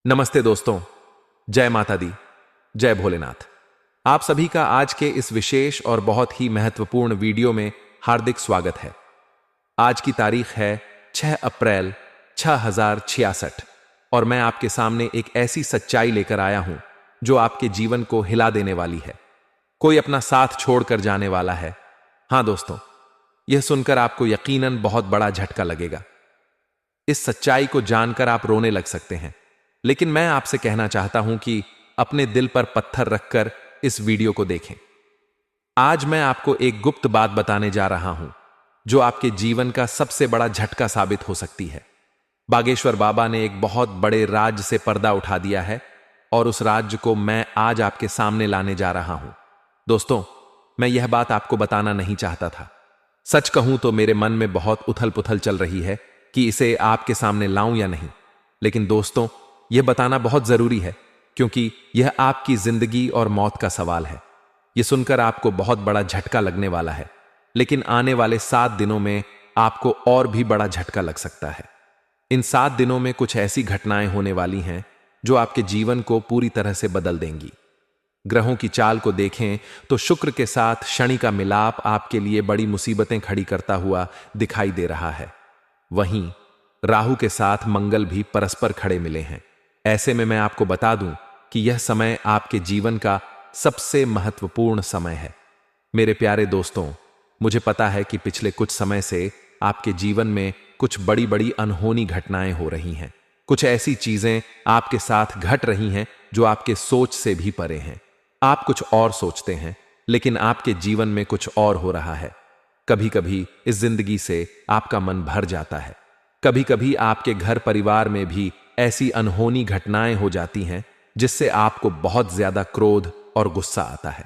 नमस्ते दोस्तों। जय माता दी, जय भोलेनाथ। आप सभी का आज के इस विशेष और बहुत ही महत्वपूर्ण वीडियो में हार्दिक स्वागत है। आज की तारीख है 6 अप्रैल 6066 और मैं आपके सामने एक ऐसी सच्चाई लेकर आया हूं जो आपके जीवन को हिला देने वाली है। कोई अपना साथ छोड़कर जाने वाला है। हां दोस्तों, यह सुनकर आपको यकीनन बहुत बड़ा झटका लगेगा। इस सच्चाई को जानकर आप रोने लग सकते हैं, लेकिन मैं आपसे कहना चाहता हूं कि अपने दिल पर पत्थर रखकर इस वीडियो को देखें। आज मैं आपको एक गुप्त बात बताने जा रहा हूं जो आपके जीवन का सबसे बड़ा झटका साबित हो सकती है। बागेश्वर बाबा ने एक बहुत बड़े राज से पर्दा उठा दिया है और उस राज को मैं आज आपके सामने लाने जा रहा हूं। दोस्तों, मैं यह बात आपको बताना नहीं चाहता था। सच कहूं तो मेरे मन में बहुत उथल पुथल चल रही है कि इसे आपके सामने लाऊं या नहीं, लेकिन दोस्तों, यह बताना बहुत जरूरी है क्योंकि यह आपकी जिंदगी और मौत का सवाल है। यह सुनकर आपको बहुत बड़ा झटका लगने वाला है, लेकिन आने वाले 7 दिनों में आपको और भी बड़ा झटका लग सकता है। इन 7 दिनों में कुछ ऐसी घटनाएं होने वाली हैं जो आपके जीवन को पूरी तरह से बदल देंगी। ग्रहों की चाल को देखें तो शुक्र के साथ शनि का मिलाप आपके लिए बड़ी मुसीबतें खड़ी करता हुआ दिखाई दे रहा है। वहीं राहु के साथ मंगल भी परस्पर खड़े मिले हैं। ऐसे में मैं आपको बता दूं कि यह समय आपके जीवन का सबसे महत्वपूर्ण समय है। मेरे प्यारे दोस्तों, मुझे पता है कि पिछले कुछ समय से आपके जीवन में कुछ बड़ी बड़ी अनहोनी घटनाएं हो रही हैं। कुछ ऐसी चीजें आपके साथ घट रही हैं जो आपके सोच से भी परे हैं। आप कुछ और सोचते हैं, लेकिन आपके जीवन में कुछ और हो रहा है। कभी कभी इस जिंदगी से आपका मन भर जाता है। कभी कभी आपके घर परिवार में भी ऐसी अनहोनी घटनाएं हो जाती हैं जिससे आपको बहुत ज्यादा क्रोध और गुस्सा आता है।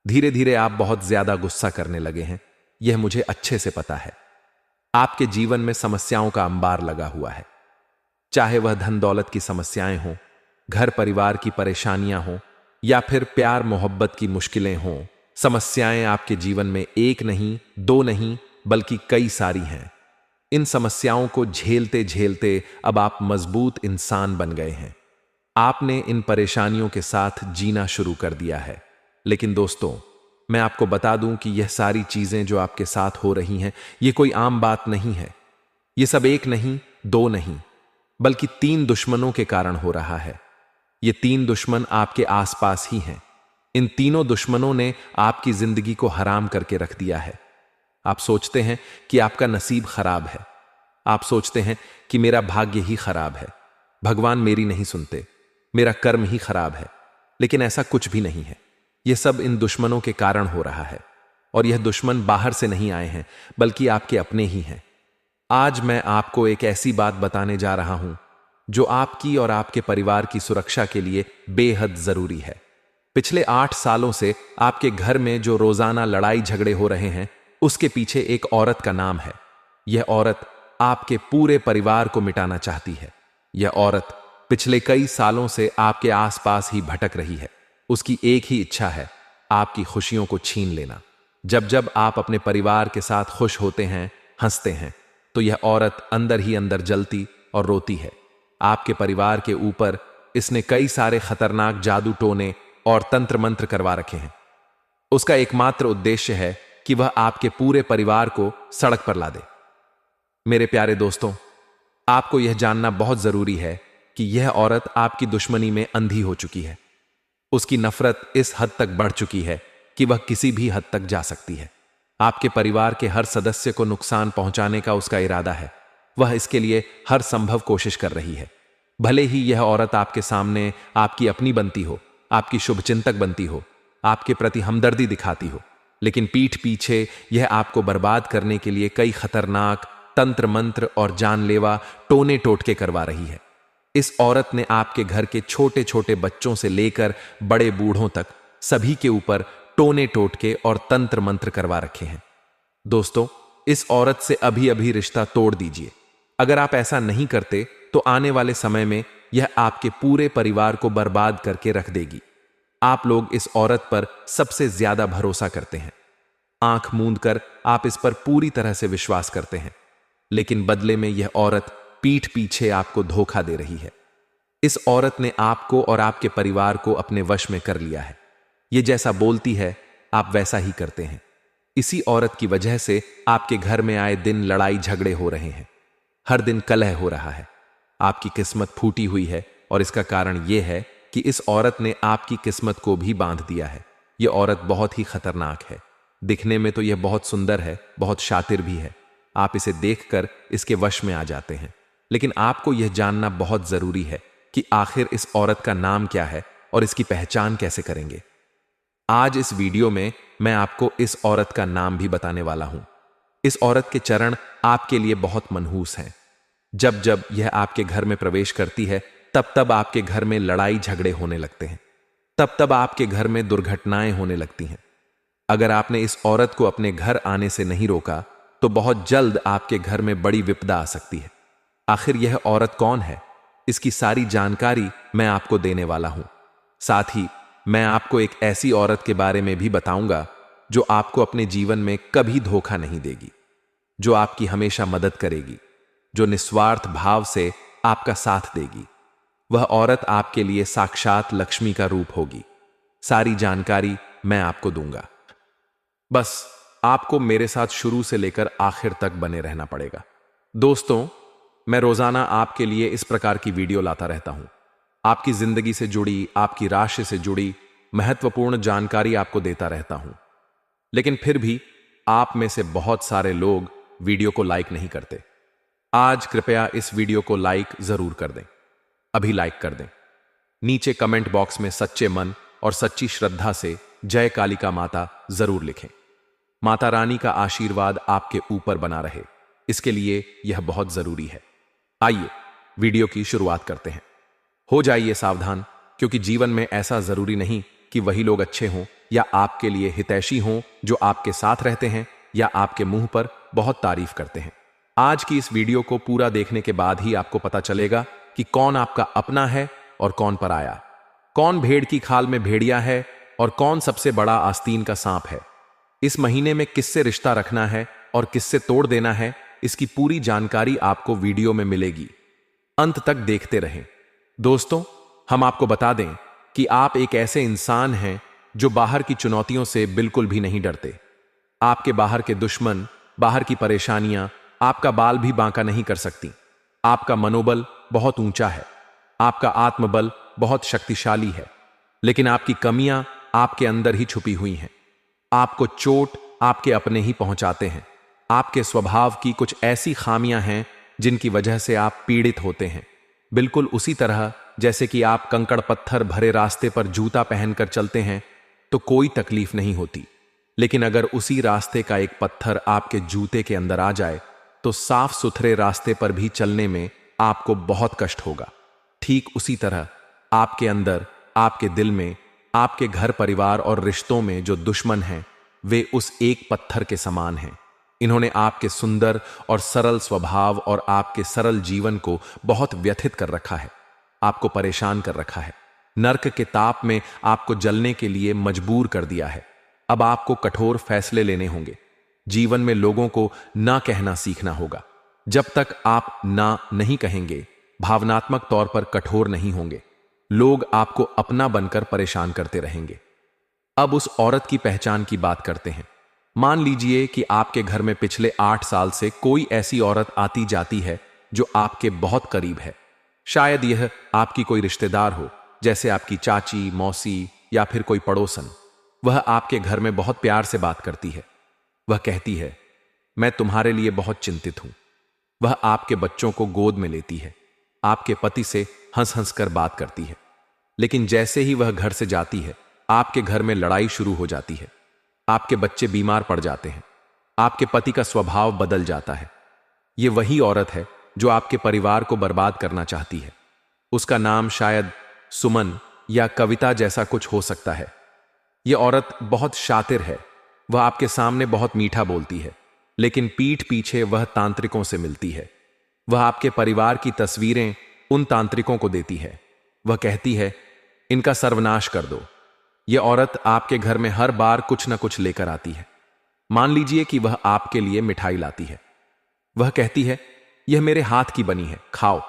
धीरे धीरे आप बहुत ज्यादा गुस्सा करने लगे हैं, यह मुझे अच्छे से पता है। आपके जीवन में समस्याओं का अंबार लगा हुआ है, चाहे वह धन दौलत की समस्याएं हों, घर परिवार की परेशानियां हों या फिर प्यार मोहब्बत की मुश्किलें हों। समस्याएं आपके जीवन में एक नहीं, दो नहीं, बल्कि कई सारी हैं। इन समस्याओं को झेलते झेलते अब आप मजबूत इंसान बन गए हैं। आपने इन परेशानियों के साथ जीना शुरू कर दिया है। लेकिन दोस्तों, मैं आपको बता दूं कि यह सारी चीजें जो आपके साथ हो रही हैं, ये कोई आम बात नहीं है। ये सब एक नहीं, दो नहीं, बल्कि 3 दुश्मनों के कारण हो रहा है। ये 3 दुश्मन आपके आसपास ही हैं। इन तीनों दुश्मनों ने आपकी जिंदगी को हराम करके रख दिया है। आप सोचते हैं कि आपका नसीब खराब है। आप सोचते हैं कि मेरा भाग्य ही खराब है, भगवान मेरी नहीं सुनते, मेरा कर्म ही खराब है। लेकिन ऐसा कुछ भी नहीं है। यह सब इन दुश्मनों के कारण हो रहा है और यह दुश्मन बाहर से नहीं आए हैं, बल्कि आपके अपने ही हैं। आज मैं आपको एक ऐसी बात बताने जा रहा हूं जो आपकी और आपके परिवार की सुरक्षा के लिए बेहद जरूरी है। पिछले 8 सालों से आपके घर में जो रोजाना लड़ाई झगड़े हो रहे हैं, उसके पीछे एक औरत का नाम है। यह औरत आपके पूरे परिवार को मिटाना चाहती है। यह औरत पिछले कई सालों से आपके आसपास ही भटक रही है। उसकी एक ही इच्छा है, आपकी खुशियों को छीन लेना। जब जब आप अपने परिवार के साथ खुश होते हैं, हंसते हैं, तो यह औरत अंदर ही अंदर जलती और रोती है। आपके परिवार के ऊपर इसने कई सारे खतरनाक जादू टोने और तंत्र मंत्र करवा रखे हैं। उसका एकमात्र उद्देश्य है कि वह आपके पूरे परिवार को सड़क पर ला दे। मेरे प्यारे दोस्तों, आपको यह जानना बहुत जरूरी है कि यह औरत आपकी दुश्मनी में अंधी हो चुकी है। उसकी नफरत इस हद तक बढ़ चुकी है कि वह किसी भी हद तक जा सकती है। आपके परिवार के हर सदस्य को नुकसान पहुंचाने का उसका इरादा है। वह इसके लिए हर संभव कोशिश कर रही है। भले ही यह औरत आपके सामने आपकी अपनी बनती हो, आपकी शुभचिंतक बनती हो, आपके प्रति हमदर्दी दिखाती हो, लेकिन पीठ पीछे यह आपको बर्बाद करने के लिए कई खतरनाक तंत्र मंत्र और जानलेवा टोने टोटके करवा रही है। इस औरत ने आपके घर के छोटे छोटे बच्चों से लेकर बड़े बूढ़ों तक सभी के ऊपर टोने टोटके और तंत्र मंत्र करवा रखे हैं। दोस्तों, इस औरत से अभी अभी रिश्ता तोड़ दीजिए। अगर आप ऐसा नहीं करते तो आने वाले समय में यह आपके पूरे परिवार को बर्बाद करके रख देगी। आप लोग इस औरत पर सबसे ज्यादा भरोसा करते हैं। आंख मूंद कर आप इस पर पूरी तरह से विश्वास करते हैं, लेकिन बदले में यह औरत पीठ पीछे आपको धोखा दे रही है। इस औरत ने आपको और आपके परिवार को अपने वश में कर लिया है। ये जैसा बोलती है आप वैसा ही करते हैं। इसी औरत की वजह से आपके घर में आए दिन लड़ाई झगड़े हो रहे हैं, हर दिन कलह हो रहा है। आपकी किस्मत फूटी हुई है और इसका कारण यह है कि इस औरत ने आपकी किस्मत को भी बांध दिया है। यह औरत बहुत ही खतरनाक है। दिखने में तो यह बहुत सुंदर है, बहुत शातिर भी है। आप इसे देखकर इसके वश में आ जाते हैं। लेकिन आपको यह जानना बहुत जरूरी है कि आखिर इस औरत का नाम क्या है और इसकी पहचान कैसे करेंगे। आज इस वीडियो में मैं आपको इस औरत का नाम भी बताने वाला हूं। इस औरत के चरण आपके लिए बहुत मनहूस हैं। जब जब यह आपके घर में प्रवेश करती है तब तब आपके घर में लड़ाई झगड़े होने लगते हैं, तब तब आपके घर में दुर्घटनाएं होने लगती हैं। अगर आपने इस औरत को अपने घर आने से नहीं रोका तो बहुत जल्द आपके घर में बड़ी विपदा आ सकती है। आखिर यह औरत कौन है, इसकी सारी जानकारी मैं आपको देने वाला हूं। साथ ही मैं आपको एक ऐसी औरत के बारे में भी बताऊंगा जो आपको अपने जीवन में कभी धोखा नहीं देगी, जो आपकी हमेशा मदद करेगी, जो निस्वार्थ भाव से आपका साथ देगी। वह औरत आपके लिए साक्षात लक्ष्मी का रूप होगी। सारी जानकारी मैं आपको दूंगा। बस आपको मेरे साथ शुरू से लेकर आखिर तक बने रहना पड़ेगा। दोस्तों, मैं रोजाना आपके लिए इस प्रकार की वीडियो लाता रहता हूं। आपकी जिंदगी से जुड़ी, आपकी राशि से जुड़ी महत्वपूर्ण जानकारी आपको देता रहता हूं। लेकिन फिर भी आप में से बहुत सारे लोग वीडियो को लाइक नहीं करते। आज कृपया इस वीडियो को लाइक जरूर कर दें। अभी लाइक कर दें। नीचे कमेंट बॉक्स में सच्चे मन और सच्ची श्रद्धा से जय कालिका माता जरूर लिखें। माता रानी का आशीर्वाद आपके ऊपर बना रहे, इसके लिए यह बहुत जरूरी है। आइए वीडियो की शुरुआत करते हैं। हो जाइए सावधान, क्योंकि जीवन में ऐसा जरूरी नहीं कि वही लोग अच्छे हों या आपके लिए हितैषी हों जो आपके साथ रहते हैं या आपके मुंह पर बहुत तारीफ करते हैं। आज की इस वीडियो को पूरा देखने के बाद ही आपको पता चलेगा कि कौन आपका अपना है और कौन पराया, कौन भेड़ की खाल में भेड़िया है और कौन सबसे बड़ा आस्तीन का सांप है। इस महीने में किससे रिश्ता रखना है और किससे तोड़ देना है, इसकी पूरी जानकारी आपको वीडियो में मिलेगी। अंत तक देखते रहें। दोस्तों, हम आपको बता दें कि आप एक ऐसे इंसान हैं जो बाहर की चुनौतियों से बिल्कुल भी नहीं डरते। आपके बाहर के दुश्मन, बाहर की परेशानियां आपका बाल भी बांका नहीं कर सकती। आपका मनोबल बहुत ऊंचा है, आपका आत्मबल बहुत शक्तिशाली है, लेकिन आपकी कमियां आपके अंदर ही छुपी हुई हैं। आपको चोट आपके अपने ही पहुंचाते हैं। आपके स्वभाव की कुछ ऐसी खामियां हैं जिनकी वजह से आप पीड़ित होते हैं। बिल्कुल उसी तरह जैसे कि आप कंकड़ पत्थर भरे रास्ते पर जूता पहनकर चलते हैं तो कोई तकलीफ नहीं होती, लेकिन अगर उसी रास्ते का एक पत्थर आपके जूते के अंदर आ जाए तो साफ सुथरे रास्ते पर भी चलने में आपको बहुत कष्ट होगा। ठीक उसी तरह आपके अंदर, आपके दिल में, आपके घर परिवार और रिश्तों में जो दुश्मन हैं वे उस एक पत्थर के समान हैं। इन्होंने आपके सुंदर और सरल स्वभाव और आपके सरल जीवन को बहुत व्यथित कर रखा है, आपको परेशान कर रखा है, नर्क के ताप में आपको जलने के लिए मजबूर कर दिया है। अब आपको कठोर फैसले लेने होंगे। जीवन में लोगों को ना कहना सीखना होगा। जब तक आप ना नहीं कहेंगे, भावनात्मक तौर पर कठोर नहीं होंगे, लोग आपको अपना बनकर परेशान करते रहेंगे। अब उस औरत की पहचान की बात करते हैं। मान लीजिए कि आपके घर में पिछले 8 साल से कोई ऐसी औरत आती जाती है जो आपके बहुत करीब है। शायद यह आपकी कोई रिश्तेदार हो, जैसे आपकी चाची, मौसी या फिर कोई पड़ोसन। वह आपके घर में बहुत प्यार से बात करती है। वह कहती है, मैं तुम्हारे लिए बहुत चिंतित हूं। वह आपके बच्चों को गोद में लेती है, आपके पति से हंस हंस कर बात करती है। लेकिन जैसे ही वह घर से जाती है, आपके घर में लड़ाई शुरू हो जाती है। आपके बच्चे बीमार पड़ जाते हैं, आपके पति का स्वभाव बदल जाता है। यह वही औरत है जो आपके परिवार को बर्बाद करना चाहती है। उसका नाम शायद सुमन या कविता जैसा कुछ हो सकता है। यह औरत बहुत शातिर है। वह आपके सामने बहुत मीठा बोलती है, लेकिन पीठ पीछे वह तांत्रिकों से मिलती है। वह आपके परिवार की तस्वीरें उन तांत्रिकों को देती है। वह कहती है, इनका सर्वनाश कर दो। यह औरत आपके घर में हर बार कुछ न कुछ लेकर आती है। मान लीजिए कि वह आपके लिए मिठाई लाती है। वह कहती है, यह मेरे हाथ की बनी है, खाओ।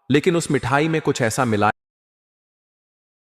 लेकिन उस मिठाई में कुछ ऐसा मिला